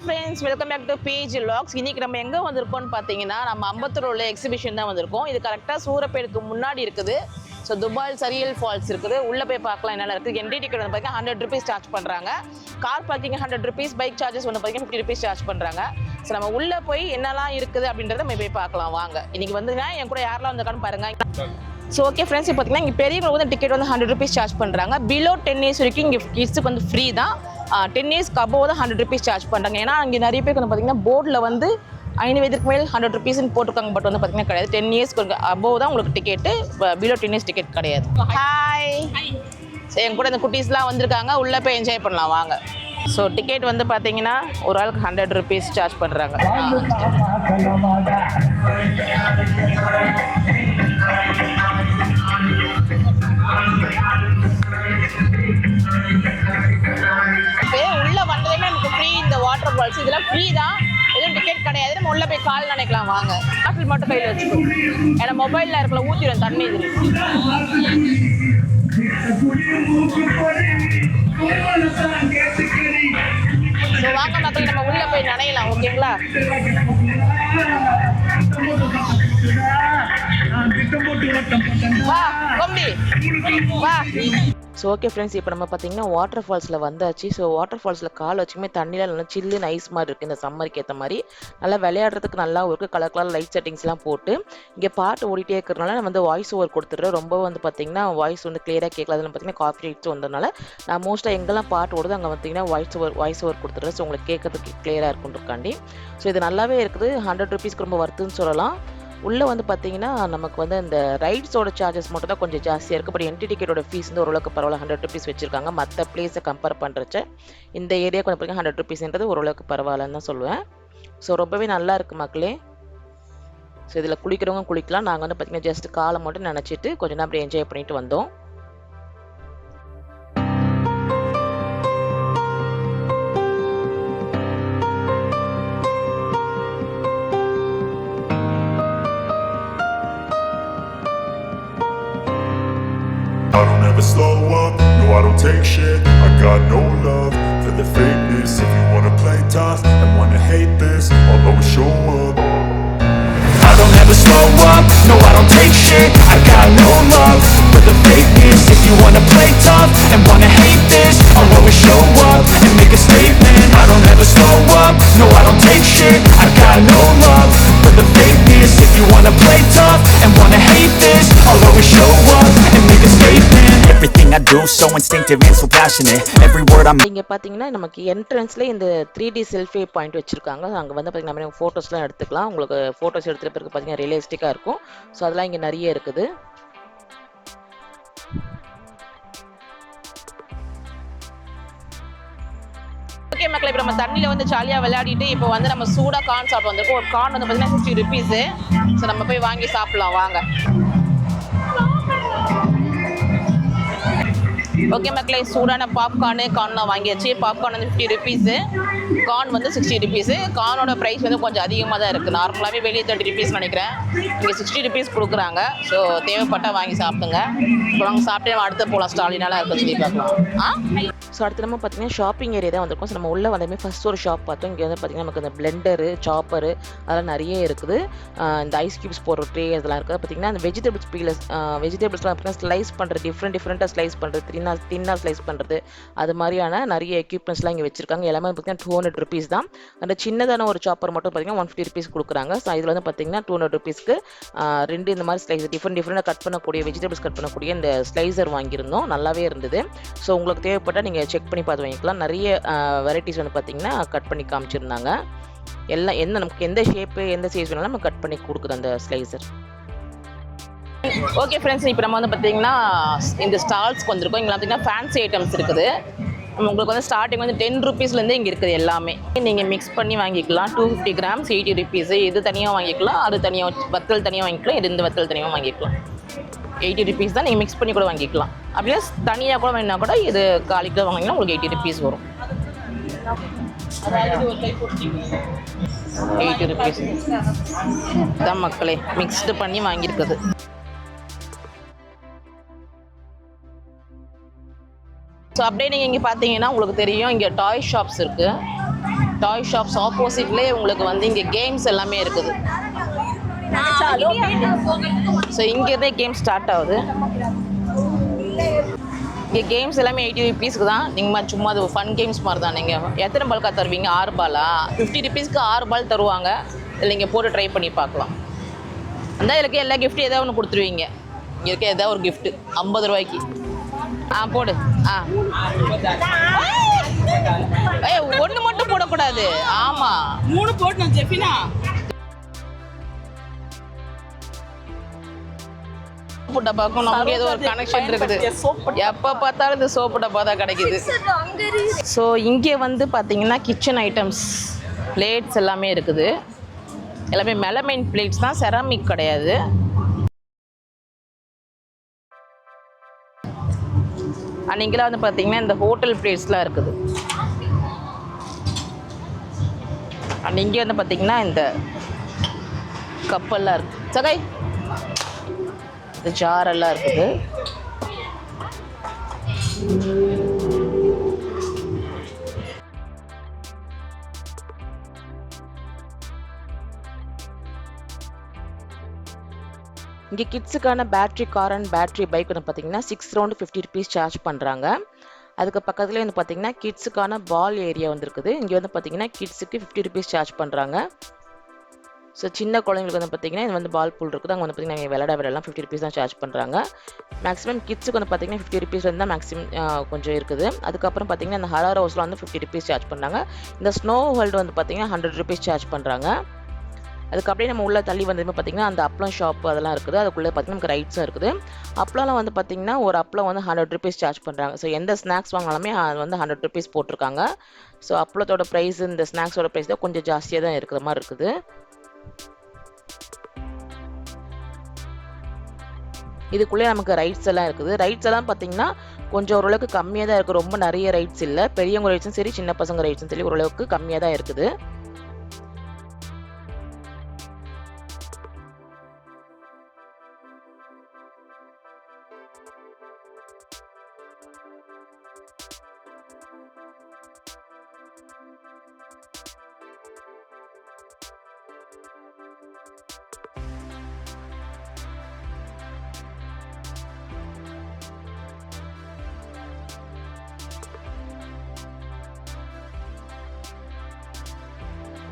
Friends, welcome back to page logs. இன்னைக்கு நம்ம எங்கே வந்திருக்கோம்னு பார்த்தீங்கன்னா, நம்ம அம்பத்தூர் உள்ள எக்ஸிபிஷன் தான் வந்திருக்கோம். இது கரெக்டாக சூரப்பேடுக்கு முன்னாடி இருக்குது. ஸோ துபாய் சரியல் ஃபால்ஸ் இருக்குது. உள்ளே போய் பார்க்கலாம் என்னென்ன இருக்குது. என்ட்ரி டிக்கெட் வந்து பார்த்தீங்கன்னா ₹100 சார்ஜ் பண்ணுறாங்க. கார் பார்க்கிங் ₹100, பைக் சார்ஜஸ் வந்து பார்த்தீங்கன்னா ₹50 சார்ஜ் பண்ணுறாங்க. ஸோ நம்ம உள்ளே போய் என்னெல்லாம் இருக்குது அப்படின்றத நம்ம போய் பார்க்கலாம் வாங்க. இன்னைக்கு வந்துன்னா என் கூட யாரெல்லாம் வந்திருக்கான்னு பாருங்கள். ஸோ ஓகே ஃப்ரெண்ட்ஸ், இப்போ பார்த்தீங்கன்னா இங்கே பெரியவங்களுக்கு வந்து டிக்கெட் வந்து ₹100 சார்ஜ் பண்ணுறாங்க. பிலோ 10 இயர்ஸ் வரைக்கும் இங்கே கிட்ஸுக்கு வந்து ஃப்ரீ தான். 10 இயர்ஸ்க்கு அபோவ் தான் ₹100 சார்ஜ் பண்ணுறாங்க. ஏன்னா இங்கே நிறைய பேருக்கு வந்து பார்த்தீங்கன்னா போர்டில் வந்து 5 வயதுக்கு மேல் ₹100 போட்டிருக்காங்க. பட் வந்து பார்த்தீங்கன்னா கிடையாது. 10 இயர்ஸ்க்கு அபோவ் தான் உங்களுக்கு டிக்கெட்டு. பிலோ 10 இயர்ஸ் டிக்கெட் கிடையாது. ஹாய், ஸோ என் கூட இந்த குட்டீஸ்லாம் வந்திருக்காங்க. உள்ளே போய் என்ஜாய் பண்ணலாம் வாங்க. ஸோ டிக்கெட் வந்து பார்த்தீங்கன்னா ஒரு ஆளுக்கு ₹100 சார்ஜ் பண்ணுறாங்க. உள்ள வந்ததுமே நமக்கு ஃப்ரீ. இந்த வாட்டர் ஃபால்ஸ் இதெல்லாம் ஃப்ரீ தான், எதுவும் டிக்கெட் கிடையாது. நம்ம உள்ள போய் கால் நினைக்கலாம் வாங்க. பாட்டில் மட்டும் கையில் வச்சுக்கோ, ஏன்னா மொபைலில் இருக்கல ஊற்றிடும் தண்ணி. இது ஸோ வாங்க மக்கள், நம்ம உள்ள போய் நினைக்கலாம். ஓகேங்களா? வா கொம்பி வா. ஸோ ஓகே ஃப்ரெண்ட்ஸ், இப்போ நம்ம பார்த்தீங்கன்னா வாட்டர் ஃபால்ஸில் வந்தாச்சு. ஸோ வாட்டர் ஃபால்ஸில் கால் வச்சுமே தண்ணியில் நல்லா சில்லுன்னு ஐஸ் மாதிரி இருக்குது. இந்த சம்மருக்கு ஏற்ற மாதிரி நல்லா விளையாடுறதுக்கு நல்லா இருக்குது. கலர் கலர் லைட் செட்டிங்ஸ்லாம் போட்டு இங்கே பாட்டு ஓடிட்டே இருக்கிறதுனால நான் வந்து வாய்ஸ் ஓவர் கொடுத்துட்றேன். ரொம்ப வந்து பார்த்தீங்கன்னா வாய்ஸ் வந்து கிளியராக கேட்கல. அதில் பார்த்தீங்கன்னா காப்பி ரைட்ஸ் வந்ததுனால நான் மோஸ்ட்டாக எங்கெல்லாம் பாட்டு ஓடுது அங்கே பார்த்தீங்கன்னா வாய்ஸ் ஓவர் கொடுத்துட்றேன். ஸோ உங்களுக்கு கேட்கறதுக்கு கிளியராக இருக்குன்றக்காண்டி. ஸோ இது நல்லாவே இருக்குது. ₹100 ரொம்ப வருதுன்னு சொல்லலாம். உள்ளே வந்து பார்த்தீங்கன்னா நமக்கு வந்து இந்த ரைட்ஸோட சார்ஜஸ் மட்டும் தான் கொஞ்சம் ஜாஸ்தியாக இருக்குது. பட் என்ட்ரி டிக்கெட்டோட ஃபீஸ் வந்து ஓரளவுக்கு பரவாயில்ல. ₹100 வச்சுருக்காங்க. மற்ற பிளேஸை கம்பேர் பண்ணுறச்ச இந்த ஏரியா கொஞ்சம் பார்த்தீங்கன்னா ₹100ன்றது ஓரளவுக்கு பரவாயில்லன்னு தான் சொல்லுவேன். ஸோ ரொம்பவே நல்லா இருக்குது மக்களே. ஸோ இதில் குளிக்கிறவங்க குளிக்கலாம். நாங்கள் வந்து பார்த்தீங்கன்னா ஜஸ்ட் காலை மட்டும் நினச்சிட்டு கொஞ்சம் நேரம் அப்படி என்ஜாய் பண்ணிட்டு வந்தோம். I don't ever slow up, no I don't take shit. I got no love for the fakeness. If you wanna play tough and wanna hate this, I'll always show up. I don't ever slow up, no I don't take shit. I got no love for the fakeness. If you wanna play tough and wanna hate this, I'll always show up and make a statement. I don't ever slow up, no I don't take shit. I got no love for the fakeness. If you wanna play tough and wanna hate this, I'll always show up and make a statement. Everything I do so instinctive and so passionate. Every word I'm இங்கே பார்த்தீங்கன்னா நமக்கு என்ட்ரன்ஸ்ல இந்த 3D selfie point வச்சிருக்காங்க. அங்கே வந்து பார்த்தீங்கன்னா நம்ம ஃபோட்டோஸ்லாம் எடுத்துக்கலாம். உங்களுக்கு ஃபோட்டோஸ் எடுத்துகிட்ட பிறகு பார்த்தீங்கன்னா ரியலிஸ்டிக்காக இருக்கும். ஸோ அதெல்லாம் இங்கே நிறைய இருக்குது. ஓகே மக்களே, இப்போ நம்ம தண்ணியில் வந்து ஜாலியாக விளையாடிட்டு இப்போ வந்து நம்ம சூடாக கார்ன் சாப்பிட்டு வந்திருக்கோம். ஒரு கார்ன் வந்து பார்த்தீங்கன்னா ₹50. ஸோ நம்ம போய் வாங்கி சாப்பிடலாம் வாங்க. ஓகே மக்களே, சூடான கார்ன்லாம் வாங்கியாச்சு. பாப்கார்ன் வந்து ₹50, கார்ன் வந்து ₹60. கார்னோட ப்ரைஸ் வந்து கொஞ்சம் அதிகமாக தான் இருக்குது. நார்மலாகவே வெளியே ₹30 நினைக்கிறேன், இங்கே ₹60 கொடுக்குறாங்க. ஸோ தேவைப்பட்டால் வாங்கி சாப்பிடுங்க. இப்போ நாங்கள் சாப்பிட்டு நம்ம அடுத்து போகலாம். ஸ்டாலினாலாம் இருக்க சொல்லி பார்க்கலாம். ஸோ அடுத்து நம்ம பார்த்தீங்கன்னா ஷாப்பிங் ஏரியா தான் வந்திருக்கோம். ஸோ நம்ம உள்ளே வந்தமே ஃபஸ்ட் ஒரு ஷாப் பார்த்தோம். இங்கே வந்து பார்த்தீங்கன்னா நமக்கு இந்த பிளெண்டரு, சாப்பரு அதெல்லாம் நிறைய இருக்குது. இந்த ஐஸ் க்யூப்ஸ் போடுற ட்ரே இதெல்லாம் இருக்குது. பார்த்தீங்கன்னா அந்த வெஜிடபிள்ஸ்லாம் பார்த்தீங்கன்னா ஸ்லைஸ் பண்ணுறது, டிஃப்ரெண்ட்டாக ஸ்லைஸ் பண்ணுறது, தின்னாக ஸ்லைஸ் பண்ணுறது, அது மாதிரியான நிறைய எக்யூப்மெண்ட்ஸ்லாம் இங்கே வச்சிருக்காங்க. எல்லாமே பார்த்தீங்கன்னா ₹200 தான். அந்த சின்னதான ஒரு சாப்பர் மட்டும் பார்த்தீங்கன்னா ₹150 கொடுக்குறாங்க. ஸோ இதில் வந்து பார்த்தீங்கன்னா ₹200 2 இந்த மாதிரி ஸ்லைஸ் டிஃப்ரெண்ட்டாக கட் பண்ணக்கூடிய வெஜிடபிள்ஸ் கட் பண்ணக்கூடிய இந்த ஸ்லைசர் வாங்கியிருந்தோம். நல்லாவே இருந்தது. ஸோ உங்களுக்கு தேவைப்பட்டால் நீங்கள் செக் பண்ணி பார்த்து வாங்கிக்கலாம். நிறைய வெரைட்டிஸ் வந்து பார்த்தீங்கன்னா கட் பண்ணி காமிச்சிருந்தாங்க. எல்லாம் நமக்கு எந்த ஷேப்பு எந்த சைஸ் வேணாலும் நம்ம கட் பண்ணி கொடுக்குது அந்த ஸ்லைசர். ஓகே ஃப்ரெண்ட்ஸ், இப்போ நம்ம வந்து பார்த்தீங்கன்னா இந்த ஸ்டால்ஸ்க்கு வந்திருக்கோம். இங்கே பார்த்தீங்கன்னா ஃபேன்சி ஐட்டம்ஸ் இருக்குது. உங்களுக்கு வந்து ஸ்டார்டிங் வந்து ₹10 இங்கே இருக்குது. எல்லாமே நீங்கள் மிக்ஸ் பண்ணி வாங்கிக்கலாம். 250 கிராம்ஸ் ₹80. இது தனியாக வாங்கிக்கலாம், அது தனியாக வத்தல் தனியாக வாங்கிக்கலாம், இது இந்த வத்தல் தனியாக வாங்கிக்கலாம். ₹80 தான். நீங்கள் மிக்ஸ் பண்ணி கூட வாங்கிக்கலாம். அப்படியே தனியாக கூட வேணுன்னா கூட இது 1/4 கிலோ வாங்கினா உங்களுக்கு ₹80 வரும். ₹80 தான் மக்களே, மிக்ஸ்டு பண்ணி வாங்கியிருக்குது. ஸோ அப்படியே நீங்கள் இங்கே பார்த்தீங்கன்னா உங்களுக்கு தெரியும், இங்கே டாய் ஷாப்ஸ் இருக்குது. டாய் ஷாப்ஸ் ஆப்போசிட்லேயே உங்களுக்கு வந்து இங்கே கேம்ஸ் எல்லாமே இருக்குது. ஸோ இங்கேருந்தே கேம் ஸ்டார்ட் ஆகுது. இங்கே கேம்ஸ் எல்லாமே 80 ருபீஸ்க்கு தான். நீங்கள் சும்மா அது ஃபன் கேம்ஸ் மாதிரி தான். நீங்கள் எத்தனை பால்க்கா தருவீங்க? 6 பாலா? 50 ருபீஸ்க்கு 6 பால் தருவாங்க. இதில் நீங்கள் போட்டு ட்ரை பண்ணி பார்க்கலாம். அந்த இதுக்கு எல்லா கிஃப்ட்டும் ஏதாவது ஒன்று கொடுத்துருவீங்க. இங்கே இருக்க ஏதாவது ஒரு கிஃப்ட்டு 50 ரூபாய்க்கு. போடு. ஒன்று மட்டும் போடக்கூடாது. ஆமாம் 3 போடணும் ஜெஃபினா. சோப்பு டப்பாக்கும் நமக்கு ஏதோ ஒரு கனெக்ஷன் இருக்குது. எப்போ பார்த்தாலும் இந்த சோப்பு டப்பா தான் கிடைக்குது. ஸோ இங்கே வந்து பார்த்தீங்கன்னா கிச்சன் ஐட்டம்ஸ் பிளேட்ஸ் எல்லாமே இருக்குது. எல்லாமே மெலமைன் பிளேட்ஸ் தான், செராமிக் கிடையாது. அண்ட் இங்கெல்லாம் வந்து பார்த்தீங்கன்னா இந்த ஹோட்டல் பிளேட்ஸ்லாம் இருக்குது. அண்ட் இங்கே வந்து பார்த்தீங்கன்னா இந்த கப்பெல்லாம் இருக்குது. சகை இந்த ஜாரெல்லாம் இருக்குது. இங்கே கிட்ஸுக்கான battery car and battery bike வந்து பார்த்தீங்கன்னா 6 ரவுண்டு 50 ருபீஸ் சார்ஜ் பண்ணுறாங்க. அதுக்கு பக்கத்துலேயே வந்து பார்த்தீங்கன்னா கிட்ஸுக்கான பால் ஏரியா வந்துருக்குது. இங்கே வந்து பார்த்தீங்கன்னா கிட்ஸுக்கு 50 ருபீஸ் சார்ஜ் பண்ணுறாங்க. ஸோ சின்ன குழந்தைங்களுக்கு வந்து பார்த்தீங்கன்னா இது வந்து பால் பூல் இருக்குது. அங்கே வந்து பார்த்தீங்கன்னா விளையாடலாம் 50 ருபீஸ் தான் சார்ஜ் பண்ணுறாங்க. மேக்ஸிமம் கிட்ஸுக்கு வந்து பார்த்தீங்கன்னா 50 ருபீஸ் வந்து தான் மேக்ஸிமம் கொஞ்சம் இருக்குது. அதுக்கப்புறம் பார்த்தீங்கன்னா இந்த ஹரார் ஹவுஸில் வந்து 50 ருபீஸ் சார்ஜ் பண்ணுறாங்க. இந்த ஸ்னோ வேர்ல்டு வந்து பார்த்தீங்கன்னா 100 ருபீஸ் சார்ஜ் பண்ணுறாங்க. அதுக்கு அப்படியே நம்ம உள்ளே தள்ளி வந்ததுமே பார்த்தீங்கன்னா அந்த அப்பளம் ஷாப்பு அதெல்லாம் இருக்குது. அதுக்குள்ளே பார்த்தீங்கன்னா நமக்கு ரைட்ஸும் இருக்குது. அப்பளம்லாம் வந்து பார்த்தீங்கன்னா ஒரு அப்பளம் வந்து 100 ருபீஸ் சார்ஜ் பண்ணுறாங்க. ஸோ எந்த ஸ்நாக்ஸ் வாங்கினாலுமே அது வந்து 100 ருபீஸ் போட்டிருக்காங்க. ஸோ அப்பளத்தோட ப்ரைஸ் இந்த ஸ்நாக்ஸோட ப்ரைஸ் தான் கொஞ்சம் ஜாஸ்தியாக தான் இருக்கிற மாதிரி இருக்குது. இதுக்குள்ளே நமக்கு ரைட்ஸ் எல்லாம் இருக்குது. ரைட்ஸ் எல்லாம் பார்த்தீங்கன்னா கொஞ்சம் ஓரளவுக்கு கம்மியாக தான் இருக்குது. ரொம்ப நிறைய ரைட்ஸ் இல்லை. பெரியவங்க ரைட்ஸும் சரி சின்ன பசங்க ரைட்ஸும் சரி ஓரளவுக்கு கம்மியாக தான் இருக்குது.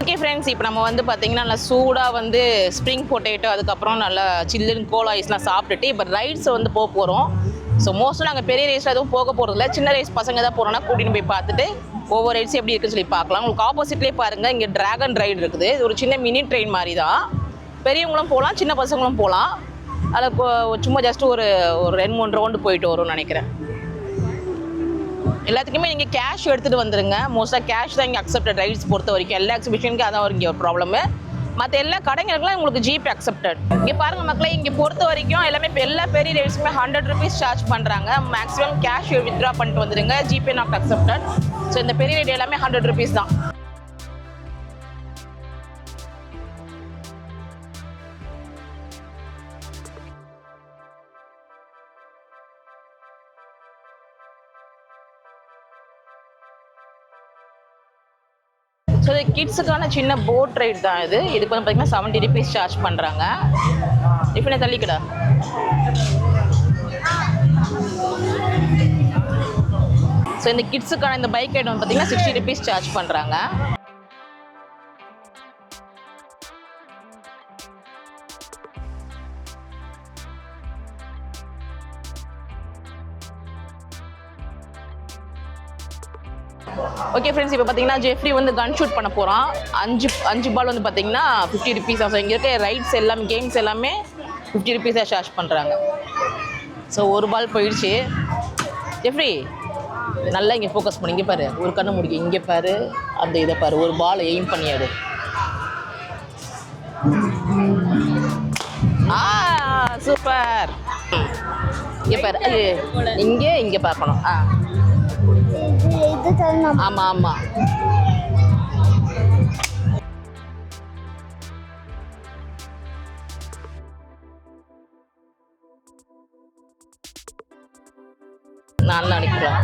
ஓகே ஃப்ரெண்ட்ஸ், இப்போ நம்ம வந்து பார்த்தீங்கன்னா நல்லா சூடாக வந்து ஸ்ப்ரிங் பொட்டேட்டோ அதுக்கப்புறம் நல்லா சில்லுன்னு கோலா ஐஸ்லாம் சாப்பிட்டுட்டு இப்போ ரைட்ஸை வந்து போக போகிறோம். ஸோ மோஸ்ட்லி நாங்கள் பெரிய ரைஸில் எதுவும் போக போகிறதில்ல. சின்ன ரைஸ் பசங்க தான் போகிறோன்னா கூட்டின்னு போய் பார்த்துட்டு ஒவ்வொரு ரைட்ஸ் எப்படி இருக்குன்னு சொல்லி பார்க்கலாம். உங்களுக்கு ஆப்போசிட்லேயே பாருங்கள், இங்கே ட்ராகன் ரைடு இருக்குது. இது ஒரு சின்ன மினி ட்ரெயின் மாதிரி தான். பெரியவங்களும் போகலாம், சின்ன பசங்களும் போகலாம். அதில் சும்மா ஜஸ்ட் ஒரு 2-3 ரவுண்டு போயிட்டு வரும்னு நினைக்கிறேன். எல்லாத்துக்குமே நீங்கள் கேஷ் எடுத்துகிட்டு வந்துடுங்க. மோஸ்ட்டாக கேஷ் தான் இங்கே அக்செப்டட் ரைட்ஸ் பொறுத்த வரைக்கும். எல்லா எக்ஸிபிஷனுக்கு அதான் இங்கே ஒரு ப்ராப்ளமு. மற்ற எல்லா கடைங்களுக்குலாம் உங்களுக்கு ஜிபே அக்செப்டட். இங்கே பாருங்கள் மக்களே, இங்கே பொறுத்த வரைக்கும் எல்லாமே இப்போ எல்லா பெரிய ரைட்ஸுமே 100 ருபீஸ் சார்ஜ் பண்ணுறாங்க. மேக்ஸிமம் கேஷ் வித்ட்ரா பண்ணிட்டு வந்துடுங்க. GPay not accepted. ஸோ இந்த பெரிய ரைட் எல்லாமே 100 ருபீஸ் தான். ஸோ இது கிட்ஸுக்கான சின்ன போட் ரைட் தான் இது. இதுக்கு வந்து பார்த்தீங்கன்னா 70 ருபீஸ் சார்ஜ் பண்ணுறாங்க. டிஃபனை தள்ளிக்கடா. ஸோ இந்த கிட்ஸுக்கான இந்த பைக் ரைட் வந்து பார்த்தீங்கன்னா 60 ருபீஸ் சார்ஜ் பண்ணுறாங்க. ஓகே ஃப்ரெண்ட்ஸ், இப்போ பார்த்தீங்கன்னா ஜெஃப்ரி வந்து கன் ஷூட் பண்ண போகிறான். 5 பால் வந்து பார்த்தீங்கன்னா 50 ருபீஸ். ஸோ இங்கே இருக்க ரைட்ஸ் எல்லாமே கேம்ஸ் எல்லாமே 50 ருபீஸாக சார்ஜ் பண்ணுறாங்க. ஸோ ஒரு பால் போயிடுச்சு. ஜெஃப்ரி நல்லா இங்கே ஃபோக்கஸ் பண்ணி, இங்கே பாரு, ஒரு கண்ணு முடிக்க, இங்கே பாரு, அந்த இதை பாரு, ஒரு பால் எய்ம் பண்ணியாடு. சூப்பர். இங்கே பாரு, இங்கே பார்க்கணும். ஆமா ஆமா. நான் நினைக்கிறேன்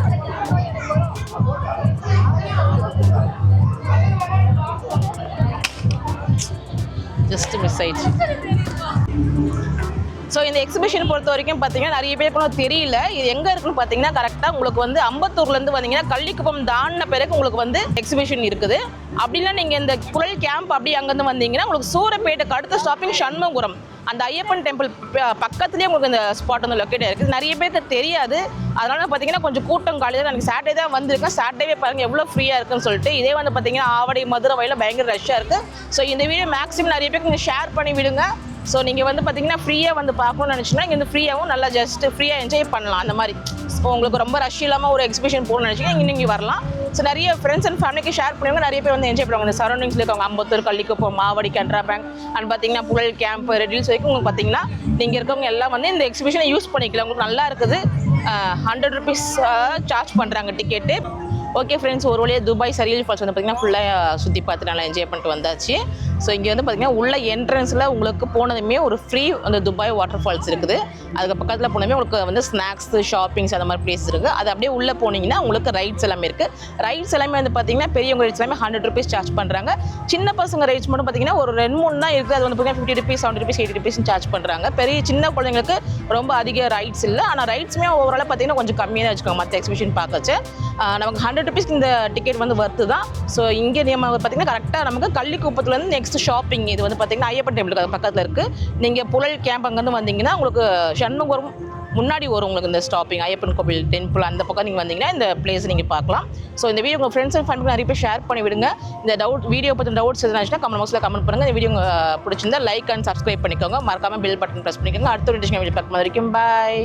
ஜஸ்ட் மிஸ் ஆயிடுச்சு. ஸோ இந்த எக்ஸிபிஷன் பொறுத்த வரைக்கும் பார்த்தீங்கன்னா நிறைய பேருக்கு தெரியல இது எங்கே இருக்குன்னு பார்த்தீங்கன்னா கரெக்டாக உங்களுக்கு வந்து அம்பத்தூர்லேருந்து வந்தீங்கன்னா கள்ளிக்குப்பம் தாண்டின பிறகு உங்களுக்கு வந்து எக்ஸிபிஷன் இருக்குது. அப்படின்னா நீங்கள் இந்த புழல் கேம்ப் அப்படி அங்கேருந்து வந்தீங்கன்னா உங்களுக்கு சூரப்பேட்டைக்கு அடுத்த ஸ்டாப்பிங் சண்முகபுரம் அந்த ஐயப்பன் டெம்பிள் பக்கத்துலேயே உங்களுக்கு இந்த ஸ்பாட் வந்து லொக்கேட் ஆகிருக்கு. நிறைய பேருக்கு தெரியாது. அதனால பார்த்தீங்கன்னா கொஞ்சம் கூட்டம் காலையில் எனக்கு சாட்டர்டே தான் வந்திருக்கேன். சாட்டர்டே பாருங்கள் எவ்வளோ ஃப்ரீயாக இருக்குன்னு சொல்லிட்டு. இதே வந்து பார்த்தீங்கன்னா ஆவடி மதுரை வயலில் பயங்கர ரஷ்ஷாக இருக்குது. ஸோ இந்த வீடியோ மேக்ஸிமம் நிறைய பேருக்கு நீங்கள் ஷேர் பண்ணி விடுங்க. ஸோ நீங்கள் வந்து பார்த்தீங்கன்னா ஃப்ரீயாக வந்து பார்க்கணும்னு நினச்சிங்கன்னா இங்கே வந்து ஃப்ரீயாகவும் நல்லா ஜஸ்ட் ஃப்ரீயாக என்ஜாய் பண்ணலாம். அந்த மாதிரி ஸோ உங்களுக்கு ரொம்ப ரஷ் இல்லாமல் ஒரு எக்ஸிபிஷன் போகணும்னு நினச்சிங்கன்னா இங்கே நீங்கள் வரலாம். ஸோ நிறைய ஃப்ரெண்ட்ஸ் அண்ட் ஃபேமிலிக்கு ஷேர் பண்ணுவாங்க. நிறைய பேர் வந்து என்ஜாய் பண்ணுவாங்க. இந்த சரௌண்டிங்ஸில் இருக்கவங்க அம்பத்தூர், கள்ளிக்குப்பம், மாவடி, கனரா பேங்க் அண்ட் பார்த்தீங்கன்னா புழல் கேம்ப், ரெடில்ஸ் வரைக்கும் உங்களுக்கு பார்த்தீங்கன்னா நீங்கள் இருக்கவங்க எல்லாம் வந்து இந்த எக்ஸிபிஷனை யூஸ் பண்ணிக்கலாம். உங்களுக்கு நல்லா இருக்குது. 100 rupees சார்ஜ் பண்ணுறாங்க டிக்கெட்டு. ஓகே ஃப்ரெண்ட்ஸ், ஒரு வழியாக துபாய் சரியல் ஃபால்ஸ் வந்து பார்த்திங்கன்னா ஃபுல்லாக சுற்றி பார்த்து நல்லா என்ஜாய் பண்ணிட்டு வந்தாச்சு. ஸோ இங்கே வந்து பார்த்திங்கன்னா உள்ள என்ட்ரன்ஸில் உங்களுக்கு போனதுமே ஒரு ஃப்ரீ அந்த துபாய் வாட்டர் ஃபால்ஸ் இருக்குது. அதுக்கு பக்கத்தில் போனதுமே உங்களுக்கு வந்து ஸ்நாக்ஸ், ஷாப்பிங்ஸ் அந்த மாதிரி பிளேஸ் இருக்குது. அது அப்படியே உள்ளே போனீங்கன்னா உங்களுக்கு ரைட்ஸ் எல்லாமே இருக்குது. ரைட்ஸ் எல்லாமே வந்து பார்த்திங்கன்னா பெரியவங்க ரைட்ஸ் எல்லாமே 100 rupees சார்ஜ் பண்ணுறாங்க. சின்ன பசங்க ரைட்ஸ் மட்டும் பார்த்திங்கன்னா ஒரு 2-3 தான் இருக்குது. அது வந்து பார்த்திங்கன்னா 50 rupees, 70 rupees, 80 rupees சார்ஜ் பண்ணுறாங்க. பெரிய சின்ன குழந்தைங்களுக்கு ரொம்ப அதிக ரைட்ஸ் இல்லை. ஆனால் ரைட்ஸுமே ஓவரால் பார்த்திங்கன்னா கொஞ்சம் கம்மியாக தான் வச்சுக்கோங்க மற்ற எக்ஸிபிஷன் பார்க்கச்சு. நமக்கு 100 rupees இந்த டிக்கெட் வந்து வர்த்து தான். ஸோ இங்கே நம்ம பார்த்திங்கன்னா கரெக்டாக நமக்கு கள்ளிக்குப்பத்துலேருந்து நெக்ஸ்ட் ஷாப்பிங் இது வந்து பார்த்திங்கன்னா ஐயப்பன் டெம்பிளுக்கு பக்கத்தில் இருக்குது. நீங்கள் புழல் கேம்ப் அங்கேருந்து வந்தீங்கன்னா உங்களுக்கு சண்முகபுரம் முன்னாடி வரும் உங்களுக்கு இந்த ஸ்டாப்பிங் ஐயப்பன் கோவில் டெம்பிள் அந்த பக்கம் நீங்கள் வந்தீங்கன்னா இந்த பிளேஸ் நீங்கள் பார்க்கலாம். ஸோ இந்த வீடியோ உங்கள் ஃப்ரெண்ட்ஸ் அண்ட் ஃபேமிலி நிறைய பேர் ஷேர் பண்ணி விடுங்க. இந்த வீடியோ பற்றி டவுட்ஸ் எதுனாச்சுன்னா கமெண்ட் பாக்ஸில் கமெண்ட் பண்ணுங்கள். இந்த வீடியோ பிடிச்சிருந்தா லைக் அண்ட் சப்ஸ்கிரைப் பண்ணிக்கோங்க. மறக்காமல் பெல் பட்டன் ப்ரெஸ் பண்ணிக்கோங்க. அடுத்த ஒரு வீடியோ பார்க்கும் வரைக்கும் பாய்.